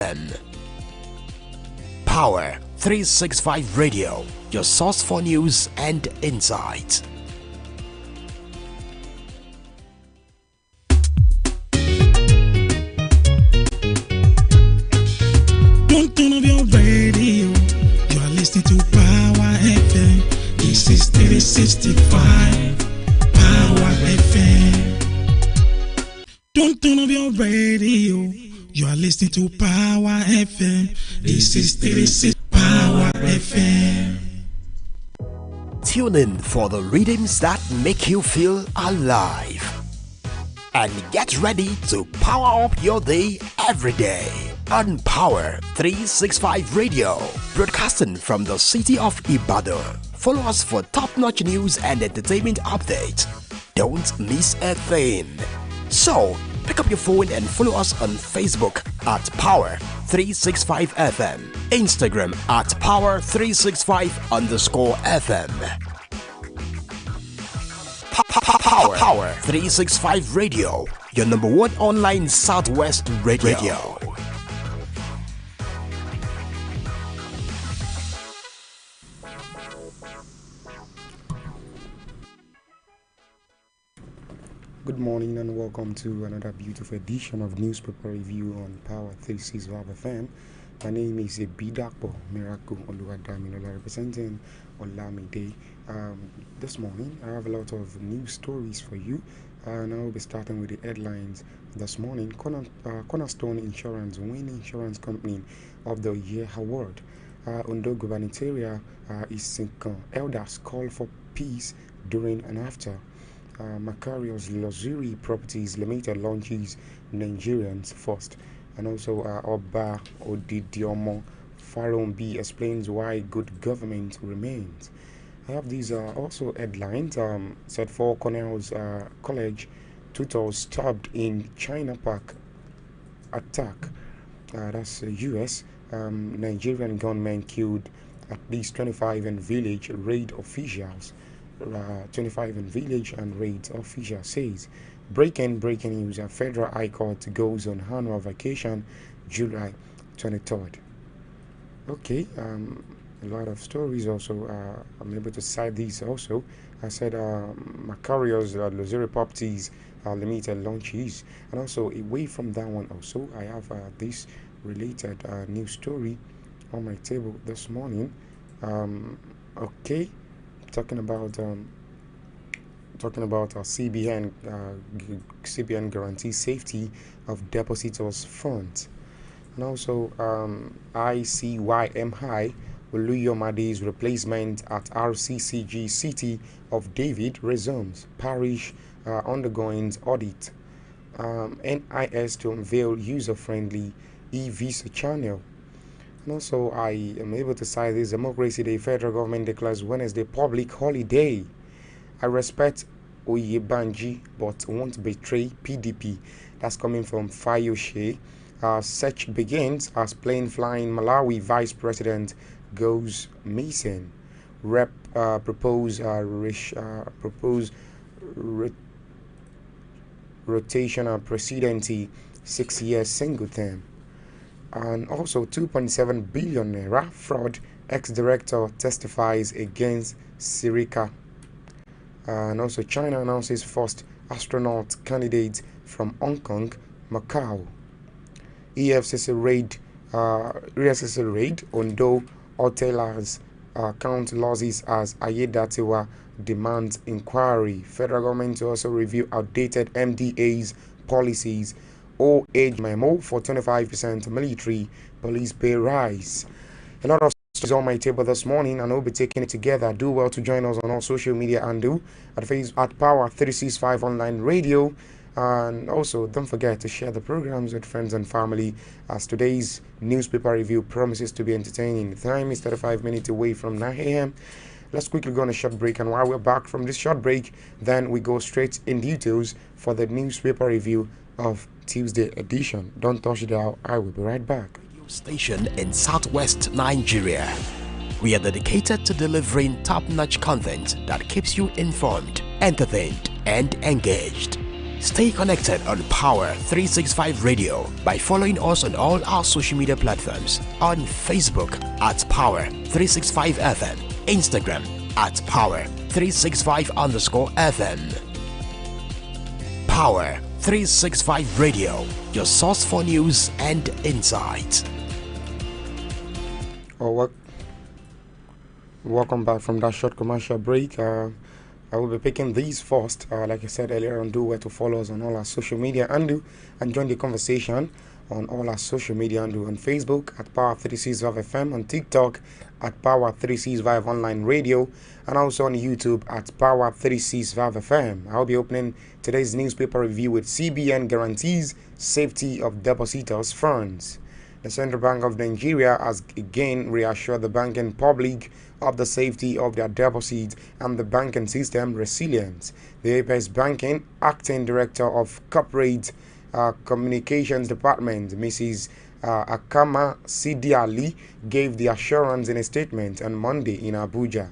FM. Power 365 Radio, your source for news and insight. Don't turn off your radio. You are listening to Power FM. This is 365 Power FM. Don't turn off your radio. You are listening to Power FM. This is 365 Power FM. Tune in for the rhythms that make you feel alive. And get ready to power up your day every day on Power 365 Radio, broadcasting from the city of Ibadan. Follow us for top-notch news and entertainment updates. Don't miss a thing. So, pick up your phone and follow us on Facebook at Power 365 FM, Instagram at Power365_FM. Power 365 Radio, your number one online Southwest radio. Good morning and welcome to another beautiful edition of Newspaper Review on Power 365 FM. My name is Bidakbo Miracle Oluwadaminola, representing Olamide. This morning I have a lot of news stories for you, and I'll be starting with the headlines this morning. Cornerstone Insurance win Insurance Company of the Year award. Ondo gubernatorial is sinking. Elders call for peace during and after. Macarius Luxury Properties Limited launches Nigerians first. And also Oba Odidiomo Farombi explains why good government remains. I have these also headlines. Said 4 Cornell's College tutors stabbed in China Park attack. That's US. Nigerian gunmen killed at least 25 in village raid officials. 25 in village and raid official says. Breaking news. Federal High Court goes on annual vacation July 23rd. Okay, a lot of stories also. I'm able to cite these also. I said Macarius Luxury Properties Limited launches, and also away from that one also I have this related news story on my table this morning. Okay, talking about CBN guarantees safety of depositors' funds, and also ICYMI Oluyomade's replacement at RCCG City of David resumes. Parish undergoing audit. NIS to unveil user-friendly e-visa channel. And also, I am able to cite this Democracy Day. Federal government declares Wednesday public holiday. I respect Oyebanji but won't betray PDP. That's coming from Fayoshe. Search begins as plane flying Malawi vice president goes missing. Rep propose rotational presidency 6 years single term. And also 2.7 billion naira fraud. Ex-director testifies against Sirica. And also China announces first astronaut candidate from Hong Kong, Macau. EFCC raid Ondo hoteliers count losses as Ayedatiwa demands inquiry. Federal government to also review outdated MDA's policies. age memo for 25% military police pay rise. A lot of stories on my table this morning, and we'll be taking it together. Do well to join us on all social media and at Power 365 Online Radio. And also, don't forget to share the programs with friends and family, as today's newspaper review promises to be entertaining. The time is 35 minutes away from 9 a.m. Let's quickly go on a short break, and while we're back from this short break, then we go straight in details for the newspaper review of Tuesday edition. Don't touch it out. I will be right back. Radio station in Southwest Nigeria. We are dedicated to delivering top-notch content that keeps you informed, entertained, and engaged. Stay connected on Power 365 Radio by following us on all our social media platforms. On Facebook at Power 365 FM, Instagram at Power 365_FM. Power 365 Radio, your source for news and insight. Welcome back from that short commercial break. I will be picking these first. Like I said earlier on, do where to follow us on all our social media and join the conversation on all our social media and on Facebook at Power 365 FM, on TikTok at Power 365 Online Radio, and also on YouTube at Power 365 FM. I'll be opening today's newspaper review with CBN guarantees safety of depositors' funds. The Central Bank of Nigeria has again reassured the banking public of the safety of their deposits and the banking system resilience. The Apex Banking Acting Director of Corporate Communications Department, Mrs. Akama Sidi Ali, gave the assurance in a statement on Monday in Abuja.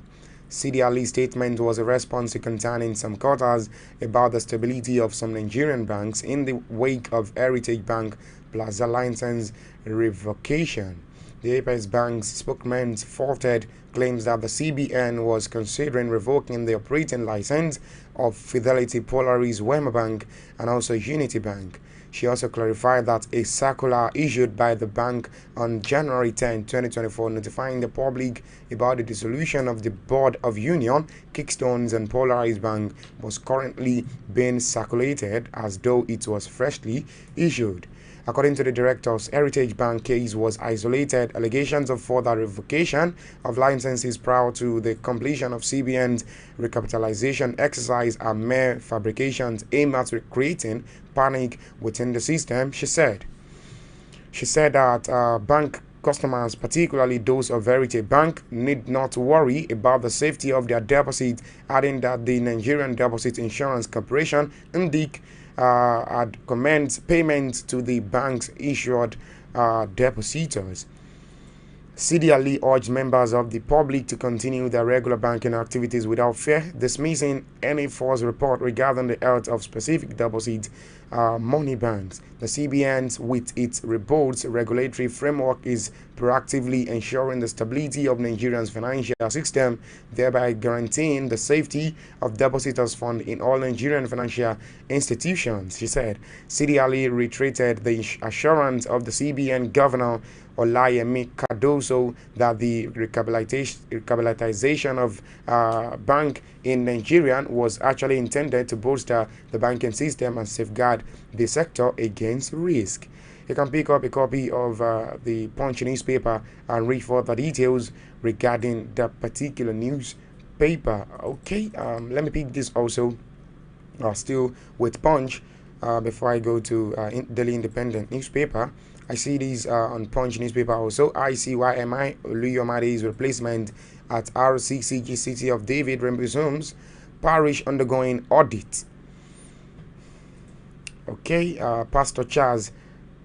Sidi Ali's statement was a response to concerning some quarters about the stability of some Nigerian banks in the wake of Heritage Bank Plaza license revocation. The Apex Bank's spokesman faulted claims that the CBN was considering revoking the operating license of Fidelity Polaris Wema Bank and also Unity Bank. She also clarified that a circular issued by the bank on January 10, 2024, notifying the public about the dissolution of the Board of Union, Kickstones and Polaris Bank was currently being circulated as though it was freshly issued. According to the directors, Heritage Bank case was isolated. Allegations of further revocation of licenses prior to the completion of CBN's recapitalization exercise are mere fabrications aimed at creating panic within the system, she said. She said that bank customers, particularly those of Heritage Bank, need not worry about the safety of their deposits, adding that the Nigerian Deposit Insurance Corporation, NDIC, had commenced payments to the bank's issued depositors. Sidi Ali urged members of the public to continue their regular banking activities without fear, dismissing any false report regarding the health of specific deposit money banks. The CBN, with its robust regulatory framework, is proactively ensuring the stability of Nigeria's financial system, thereby guaranteeing the safety of depositors' funds in all Nigerian financial institutions, she said. Sidi Ali reiterated the assurance of the CBN Governor Olayemi Cardoso that the recapitalization of bank in Nigeria was actually intended to bolster the banking system and safeguard the sector against risk. You can pick up a copy of the Punch newspaper and read further details regarding that particular newspaper. Okay, let me pick this also, still with Punch, before I go to Daily Independent newspaper. I see these on Punch newspaper also. ICYMI Oluyomade's replacement at RCCG City of David resumes parish undergoing audit. Okay, Pastor Charles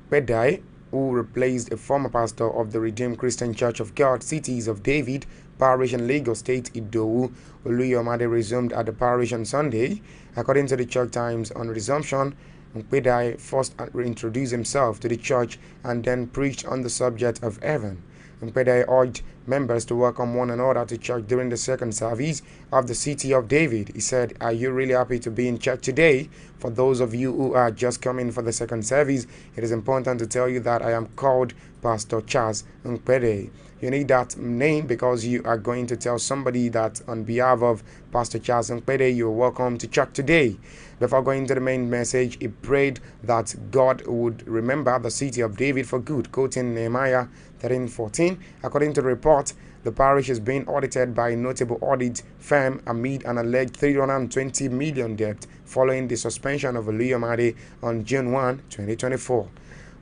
Pedai, who replaced a former pastor of the Redeemed Christian Church of God, Cities of David Parish in Lagos State, Idowu Oluyomade, resumed at the parish on Sunday. According to the Church Times, on resumption, Pedai first introduced himself to the church and then preached on the subject of heaven. Pedai urged members to welcome one another to church during the second service of the City of David. He said, "Are you really happy to be in church today? For those of you who are just coming for the second service, it is important to tell you that I am called Pastor Charles Nkpede. You need that name because you are going to tell somebody that on behalf of Pastor Charles Nkpede, you're welcome to church today." Before going to the main message, he prayed that God would remember the City of David for good, quoting Nehemiah 13:14. According to the report, the parish is being audited by a notable audit firm amid an alleged 320 million debt following the suspension of Oluyomade on June 1, 2024.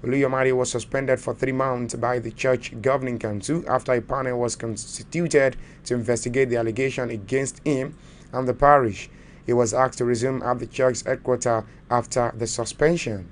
Oluyomade was suspended for 3 months by the Church Governing Council after a panel was constituted to investigate the allegation against him and the parish. He was asked to resume at the church's headquarters after the suspension.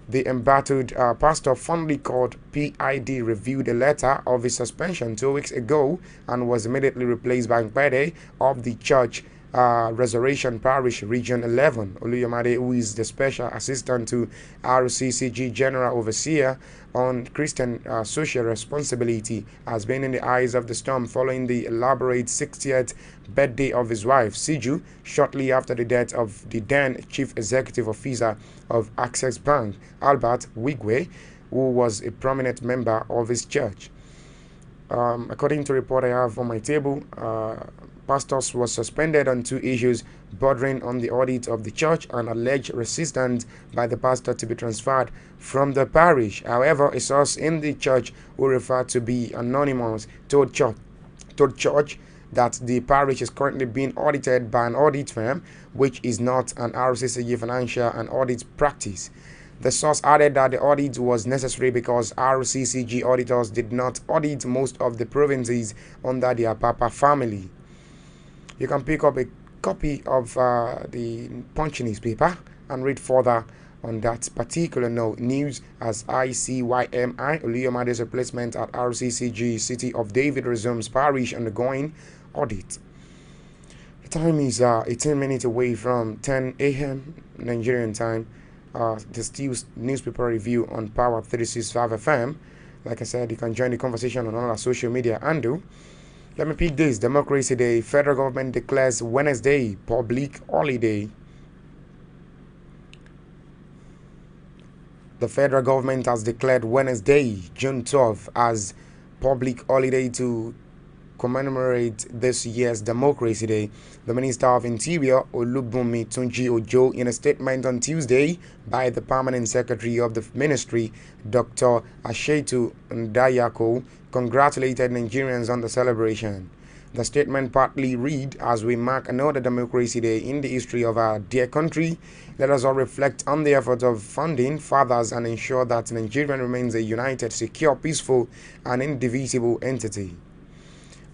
The embattled pastor, fondly called PID, reviewed a letter of his suspension 2 weeks ago and was immediately replaced by Nkpede of the church Resurrection Parish, Region 11. Oluyomade, who is the Special Assistant to RCCG General Overseer on Christian Social Responsibility, has been in the eyes of the storm following the elaborate 60th birthday of his wife, Siju, shortly after the death of the then Chief Executive Officer of Access Bank, Albert Wigwe, who was a prominent member of his church. According to a report I have on my table, pastors was suspended on 2 issues bordering on the audit of the church and alleged resistance by the pastor to be transferred from the parish. However, a source in the church who referred to be anonymous told church that the parish is currently being audited by an audit firm, which is not an RCCG financial and audit practice. The source added that the audit was necessary because RCCG auditors did not audit most of the provinces under the Apapa family. You can pick up a copy of the Punch newspaper and read further on that particular news as ICYMI, Oluyomade's replacement at RCCG City of David resumes parish undergoing audit. The time is 18 minutes away from 10 a.m. Nigerian time. The still newspaper review on Power365 FM. Like I said, you can join the conversation on all our social media handle. Let me pick this. Democracy Day. Federal government declares Wednesday public holiday. The federal government has declared Wednesday, June 12th, as public holiday to commemorate this year's Democracy Day. The Minister of Interior, Olubunmi Tunji Ojo, in a statement on Tuesday by the Permanent Secretary of the Ministry, Dr. Ashetu Ndayako, congratulated Nigerians on the celebration. The statement partly read, as we mark another Democracy Day in the history of our dear country, let us all reflect on the effort of founding fathers and ensure that Nigeria remains a united, secure, peaceful, and indivisible entity.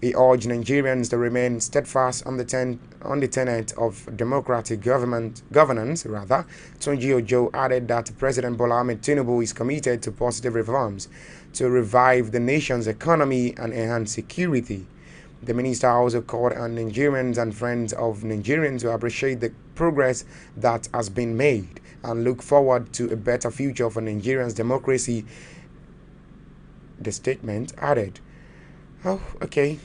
He urged Nigerians to remain steadfast on the tenet of democratic governance. Tunji Ojo added that President Bola Ahmed Tinubu is committed to positive reforms to revive the nation's economy and enhance security. The minister also called on Nigerians and friends of Nigerians to appreciate the progress that has been made and look forward to a better future for Nigerians' democracy, the statement added. Oh, okay.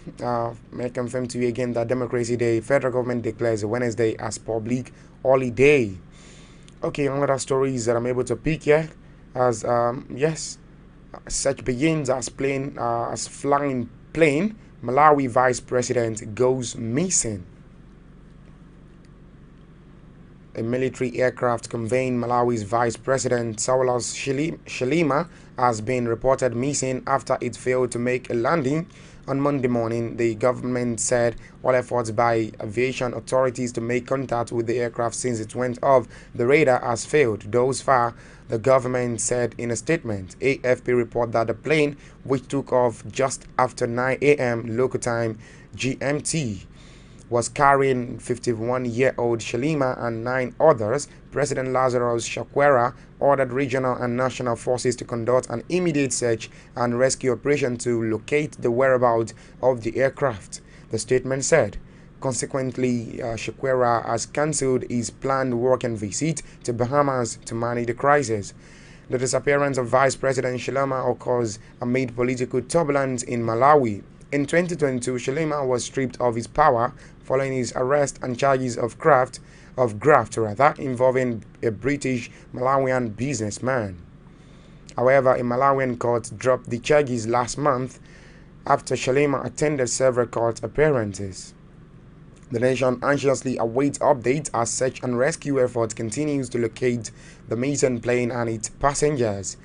May I confirm to you again that Democracy Day, federal government declares Wednesday as public holiday. Okay, another stories that I'm able to pick here, as yes, search begins as flying plane. Malawi Vice President goes missing. A military aircraft conveying Malawi's Vice President Saulos Chilima has been reported missing after it failed to make a landing on Monday morning. The government said all efforts by aviation authorities to make contact with the aircraft since it went off the radar has failed. Thus far, the government said in a statement. AFP report that the plane, which took off just after 9 a.m. local time GMT, was carrying 51-year-old Chilima and 9 others. President Lazarus Chakwera ordered regional and national forces to conduct an immediate search and rescue operation to locate the whereabouts of the aircraft, the statement said. Consequently, Chakwera has cancelled his planned working visit to Bahamas to manage the crisis. The disappearance of Vice President Chilima occurs amid political turbulence in Malawi. In 2022, Chilima was stripped of his power following his arrest and charges of graft involving a British Malawian businessman. However, a Malawian court dropped the charges last month after Chilima attended several court appearances. The nation anxiously awaits updates as search and rescue efforts continues to locate the missing plane and its passengers.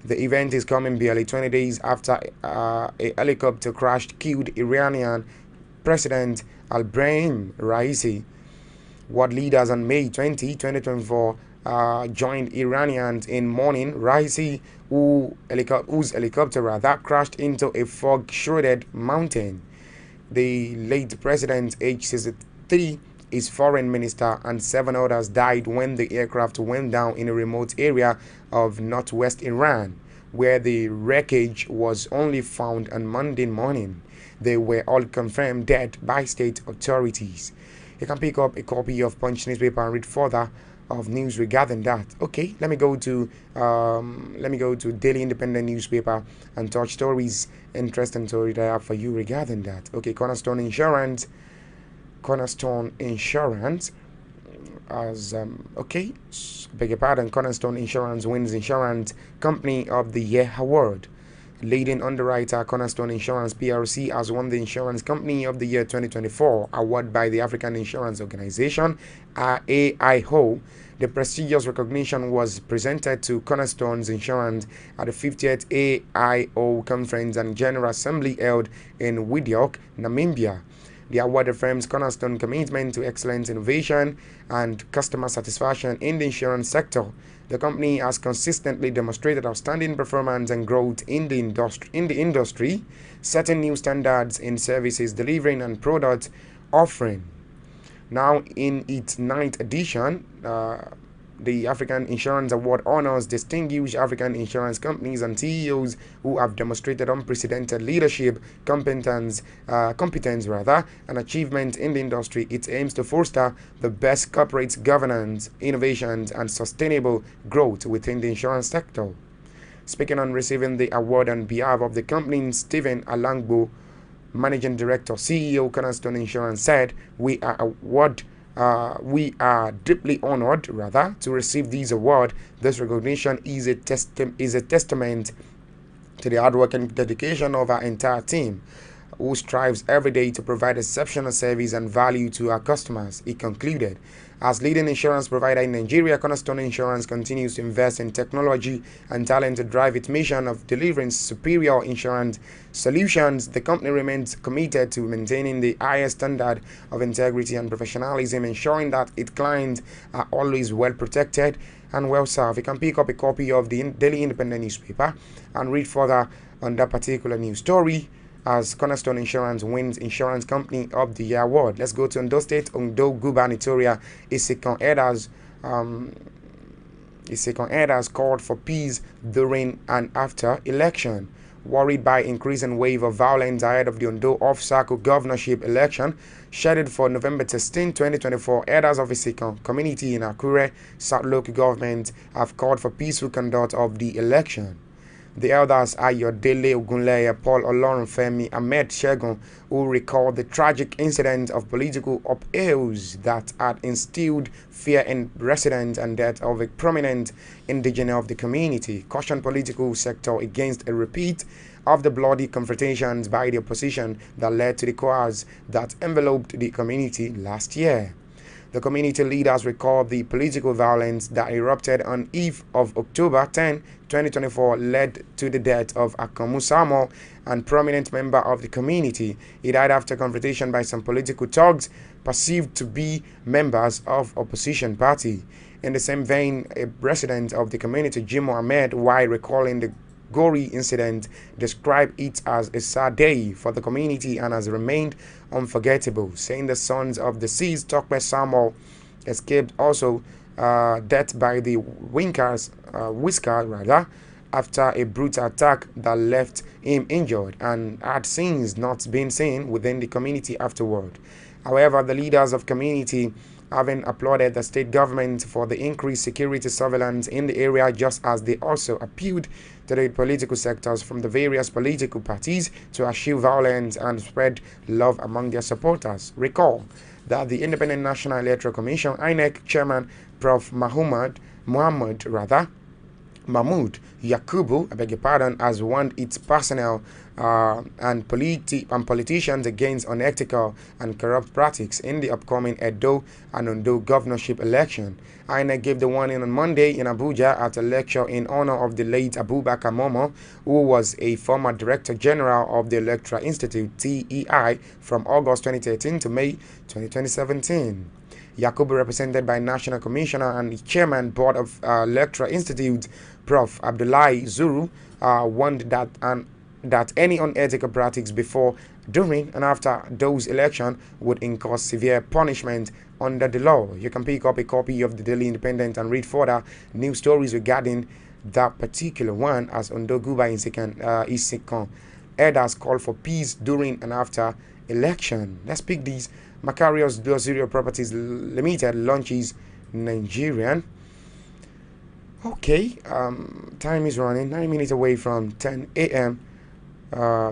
The event is coming barely 20 days after a helicopter crash killed Iranian President Ibrahim Raisi. World leaders on May 20, 2024 joined Iranians in mourning Raisi, whose helicopter crashed into a fog-shrouded mountain. The late president, aged 63, his foreign minister, and 7 others died when the aircraft went down in a remote area of northwest Iran, where the wreckage was only found on Monday morning. They were all confirmed dead by state authorities. You can pick up a copy of Punch newspaper and read further of news regarding that. Okay, let me go to Daily Independent newspaper and touch stories, interesting story that I have for you regarding that. Okay, Cornerstone Insurance as beg your pardon, Cornerstone Insurance wins Insurance Company of the Year award. Leading underwriter Cornerstone Insurance PLC has won the Insurance Company of the Year 2024 award by the African Insurance Organization, AIO. The prestigious recognition was presented to Cornerstone's Insurance at the 50th AIO Conference and General Assembly held in Windhoek, Namibia. The award affirms Cornerstone's commitment to excellent innovation and customer satisfaction in the insurance sector. The company has consistently demonstrated outstanding performance and growth in the industry, setting new standards in services delivering and product offering. Now, in its ninth edition, the African Insurance Award honors distinguished African insurance companies and CEOs who have demonstrated unprecedented leadership, competence, and achievement in the industry. It aims to foster the best corporate governance, innovations, and sustainable growth within the insurance sector. Speaking on receiving the award on behalf of the company, Stephen Alangbo, Managing Director, CEO, Cornerstone Insurance, said, "We are deeply honored, to receive this award. This recognition is a testament to the hard work and dedication of our entire team, who strives every day to provide exceptional service and value to our customers," he concluded. As leading insurance provider in Nigeria, Cornerstone Insurance continues to invest in technology and talent to drive its mission of delivering superior insurance solutions. The company remains committed to maintaining the highest standard of integrity and professionalism, ensuring that its clients are always well protected and well served. You can pick up a copy of the Daily Independent newspaper and read further on that particular news story as Cornerstone Insurance wins Insurance Company of the Year award. Let's go to Ondo State. Ondo gubernatorial Isekon Elders called for peace during and after election. Worried by increasing wave of violence ahead of the Ondo off-cycle governorship election scheduled for November 16, 2024, elders of Isekon community in Akure South Local Government have called for peaceful conduct of the election. The elders Ayodele Ogunleye, Paul Olorunfemi, Ahmed Shegun, who recalled the tragic incident of political upheavals that had instilled fear in residents and death of a prominent indigenous of the community, cautioned political sector against a repeat of the bloody confrontations by the opposition that led to the chaos that enveloped the community last year. The community leaders recalled the political violence that erupted on eve of October 10, 2024, led to the death of Akamu Samuel, and prominent member of the community. He died after confrontation by some political thugs perceived to be members of opposition party. In the same vein, a resident of the community, Jimo Ahmed, while recalling the gory incident, described it as a sad day for the community and has remained unforgettable, saying the sons of the deceased Tokwe Samuel escaped also death by the whisker after a brutal attack that left him injured and had since not been seen within the community afterward. However, the leaders of community having applauded the state government for the increased security surveillance in the area, just as they also appealed to the political sectors from the various political parties to eschew violence and spread love among their supporters. Recall that the Independent National Electoral Commission (INEC) chairman Prof. Mahmoud Yakubu, has warned its personnel and politicians against unethical and corrupt practices in the upcoming Edo and Ondo governorship election. INEC gave the warning on Monday in Abuja at a lecture in honor of the late Abubakar Momo, who was a former Director General of the Electoral Institute (TEI) from August 2013 to May 2017. Yakubu, represented by National Commissioner and Chairman Board of Electoral Institute, Prof. Abdullahi Zuru, warned that any unethical practices before, during, and after those elections would incur severe punishment under the law. You can pick up a copy of the Daily Independent and read further news stories regarding that particular one as Ondo Guba Isekon elders call for peace during and after election. Let's pick these Macarius Luxury Properties Limited launches Nigerian. Okay, time is running, 9 minutes away from 10 a.m.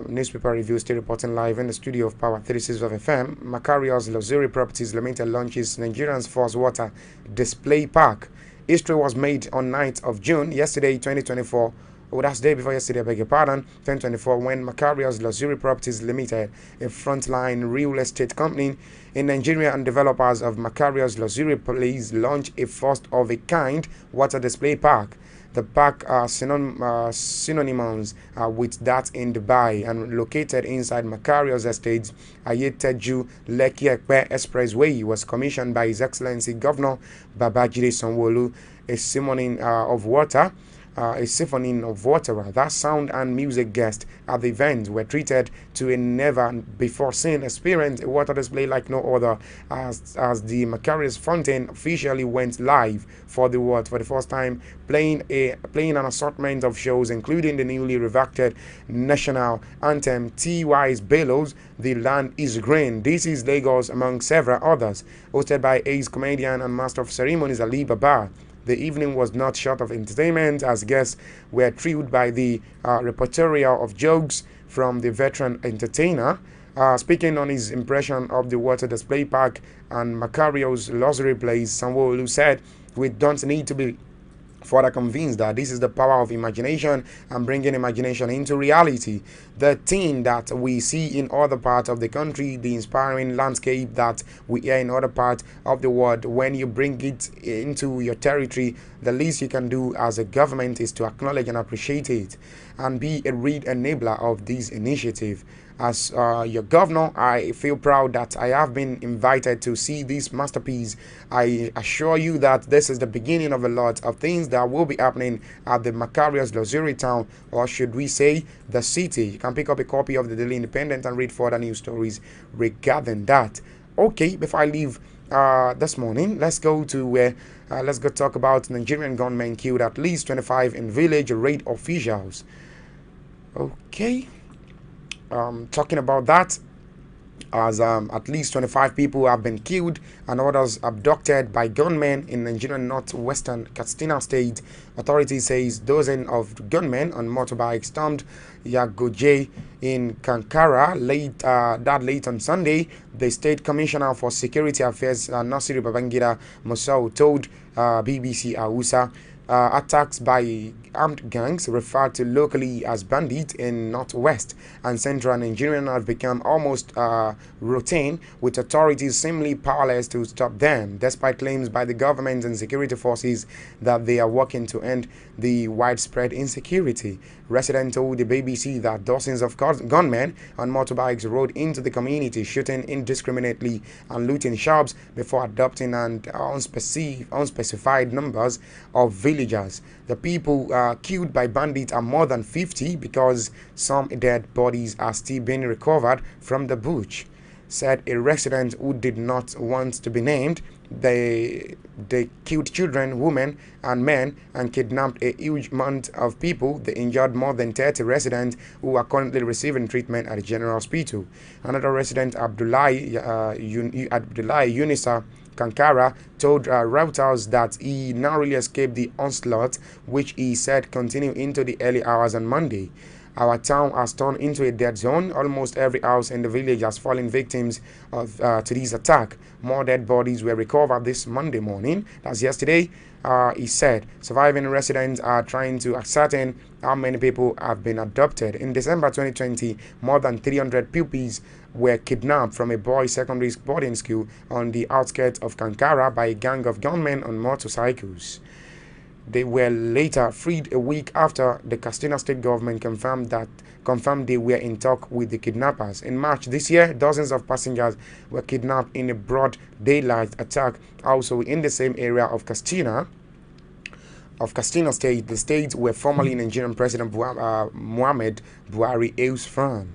Newspaper review still reporting live in the studio of Power 365 FM. Macarius Luxury Properties Limited launches Nigerian's first water display park. History was made on 9th of June, yesterday, 2024. Oh, that's the day before yesterday, I beg your pardon, 2024, when Macarius Luxury Properties Limited, a frontline real estate company in Nigeria and developers of Macarius Luxury Place, launched a first-of-a-kind water display park. The park are synonymous with that in Dubai and located inside Macarius Estates. Ayeteju Lekki Ekpe Expressway was commissioned by His Excellency Governor Babajide Sanwo-Olu. A summoning of water. A symphony of water, that sound and music guests at the event were treated to a never-before-seen experience, a water display like no other, as the Macarius Fountain officially went live for the first time, playing an assortment of shows, including the newly revamped national anthem, T.Y.'s Bellows, The Land is Green, This is Lagos, among several others, hosted by ace comedian and master of ceremonies Ali Baba. The evening was not short of entertainment, as guests were thrilled by the repertoire of jokes from the veteran entertainer. Speaking on his impression of the water display park and Macarius Luxury Place, Sanwo-Olu said, "We don't need to be further convinced that this is the power of imagination and bringing imagination into reality. The thing that we see in other parts of the country, the inspiring landscape that we hear in other parts of the world, when you bring it into your territory, the least you can do as a government is to acknowledge and appreciate it and be a real enabler of this initiative. As your governor, I feel proud that I have been invited to see this masterpiece. I assure you that this is the beginning of a lot of things that will be happening at the Macarius Luxury Town, or should we say, the city." You can pick up a copy of the Daily Independent and read further news stories regarding that. Okay, before I leave this morning, let's go talk about Nigerian gunmen killed at least 25 in village raid officials. Okay. Talking about that, as at least 25 people have been killed and others abducted by gunmen in Nigerian northwestern Katsina State. Authorities says dozens of gunmen on motorbikes stormed Yagoje in Kankara late on Sunday. The State Commissioner for Security Affairs, Nasiru Babangida Musau, told BBC Hausa. Attacks by armed gangs referred to locally as bandits in northwest and central Nigeria have become almost routine, with authorities seemingly powerless to stop them, despite claims by the government and security forces that they are working to end the widespread insecurity. Residents told the BBC that dozens of gunmen on motorbikes rode into the community, shooting indiscriminately and looting shops before adopting an unspecified numbers of villagers. The people killed by bandits are more than 50 because some dead bodies are still being recovered from the bush, said a resident who did not want to be named. They killed children, women, and men and kidnapped a huge amount of people. They injured more than 30 residents who are currently receiving treatment at the General Hospital. Another resident, Abdullahi Unisa Kankara, told Reuters that he narrowly escaped the onslaught, which he said continued into the early hours on Monday. Our town has turned into a dead zone. Almost every house in the village has fallen victims to this attack. More dead bodies were recovered this Monday morning. That's yesterday, he said. Surviving residents are trying to ascertain how many people have been abducted. In December 2020, more than 300 pupils were kidnapped from a boys' secondary boarding school on the outskirts of Kankara by a gang of gunmen on motorcycles. They were later freed a week after the Katsina state government confirmed they were in talk with the kidnappers. In March this year, dozens of passengers were kidnapped in a broad daylight attack also in the same area of Katsina State, the state where formerly Nigerian President Muhammad Buhari hails from.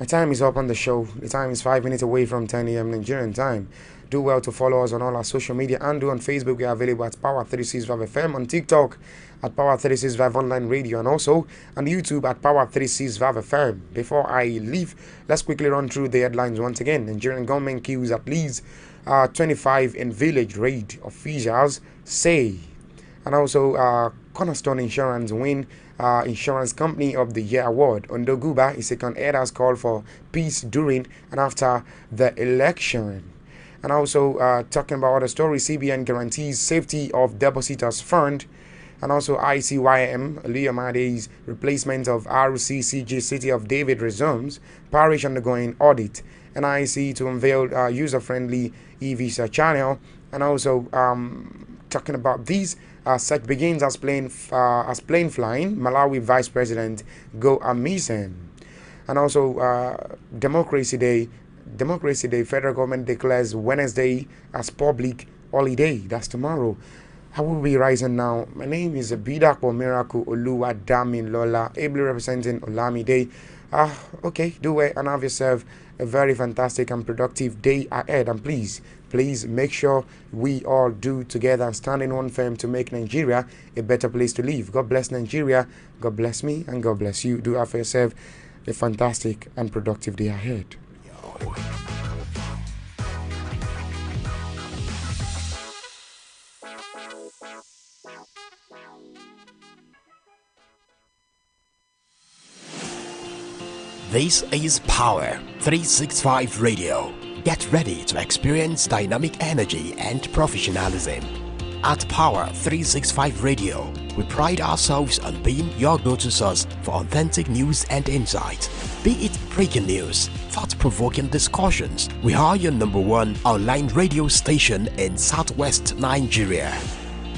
My time is up on the show. The time is 5 minutes away from 10 a.m. Nigerian time. Do well to follow us on all our social media and on Facebook. We are available at Power365 FM, on TikTok at Power365 Online Radio, and also on YouTube at Power365 FM. Before I leave, let's quickly run through the headlines once again. Nigerian government kills at least 25 in village raid, officials say. And also, Cornerstone Insurance win Insurance Company of the Year award. Ondoguba is second head has called for peace during and after the election. And also, talking about other stories, CBN guarantees safety of depositors fund. And also, ICYM, Made's replacement of RCCG City of David resumes. Parish undergoing audit. NIC to unveil user-friendly e-visa channel. And also, talking about these, search begins as plane flying. Malawi Vice President go amazing. And also, Democracy Day. Federal government declares Wednesday as public holiday. That's tomorrow. I will be rising now. My name is Bidakpo Miracle Oluwadami Lola, ably representing Olamide. Okay, do it and have yourself a very fantastic and productive day ahead. And please make sure we all do together and stand in one firm to make Nigeria a better place to live. God bless Nigeria, God bless me, and God bless you. Do have for yourself a fantastic and productive day ahead. This is Power 365 Radio. Get ready to experience dynamic energy and professionalism. At Power 365 Radio, we pride ourselves on being your go-to source for authentic news and insight. Be it breaking news, thought-provoking discussions, we are your #1 online radio station in Southwest Nigeria.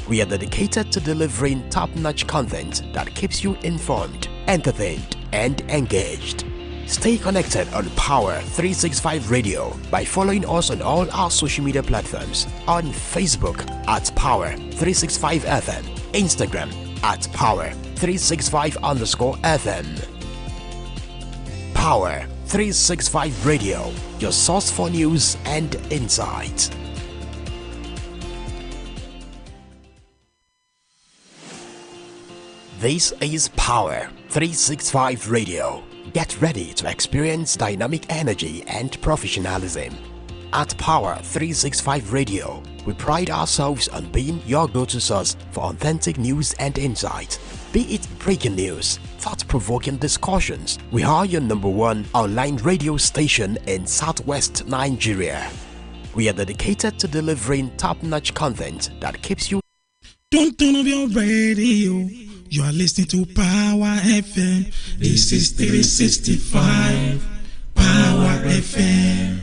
We are dedicated to delivering top-notch content that keeps you informed, entertained, and engaged. Stay connected on Power 365 Radio by following us on all our social media platforms. On Facebook at Power 365 FM, Instagram at Power 365_FM. Power 365 Radio, your source for news and insight. This is Power 365 Radio. Get ready to experience dynamic energy and professionalism. At Power 365 Radio, we pride ourselves on being your go-to source for authentic news and insight. Be it breaking news, thought-provoking discussions, we are your #1 online radio station in Southwest Nigeria. We are dedicated to delivering top-notch content that keeps you. Don't turn off your radio. You are listening to Power FM. This is 365 Power FM.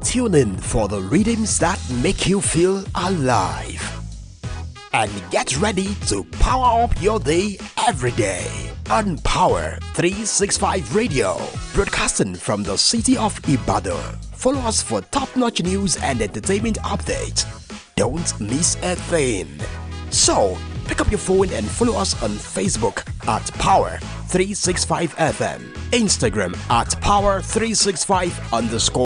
Tune in for the rhythms that make you feel alive. And get ready to power up your day every day on Power 365 Radio, broadcasting from the city of Ibadan. Follow us for top-notch news and entertainment updates. Don't miss a thing. So, pick up your phone and follow us on Facebook at Power 365 FM, Instagram at Power365_.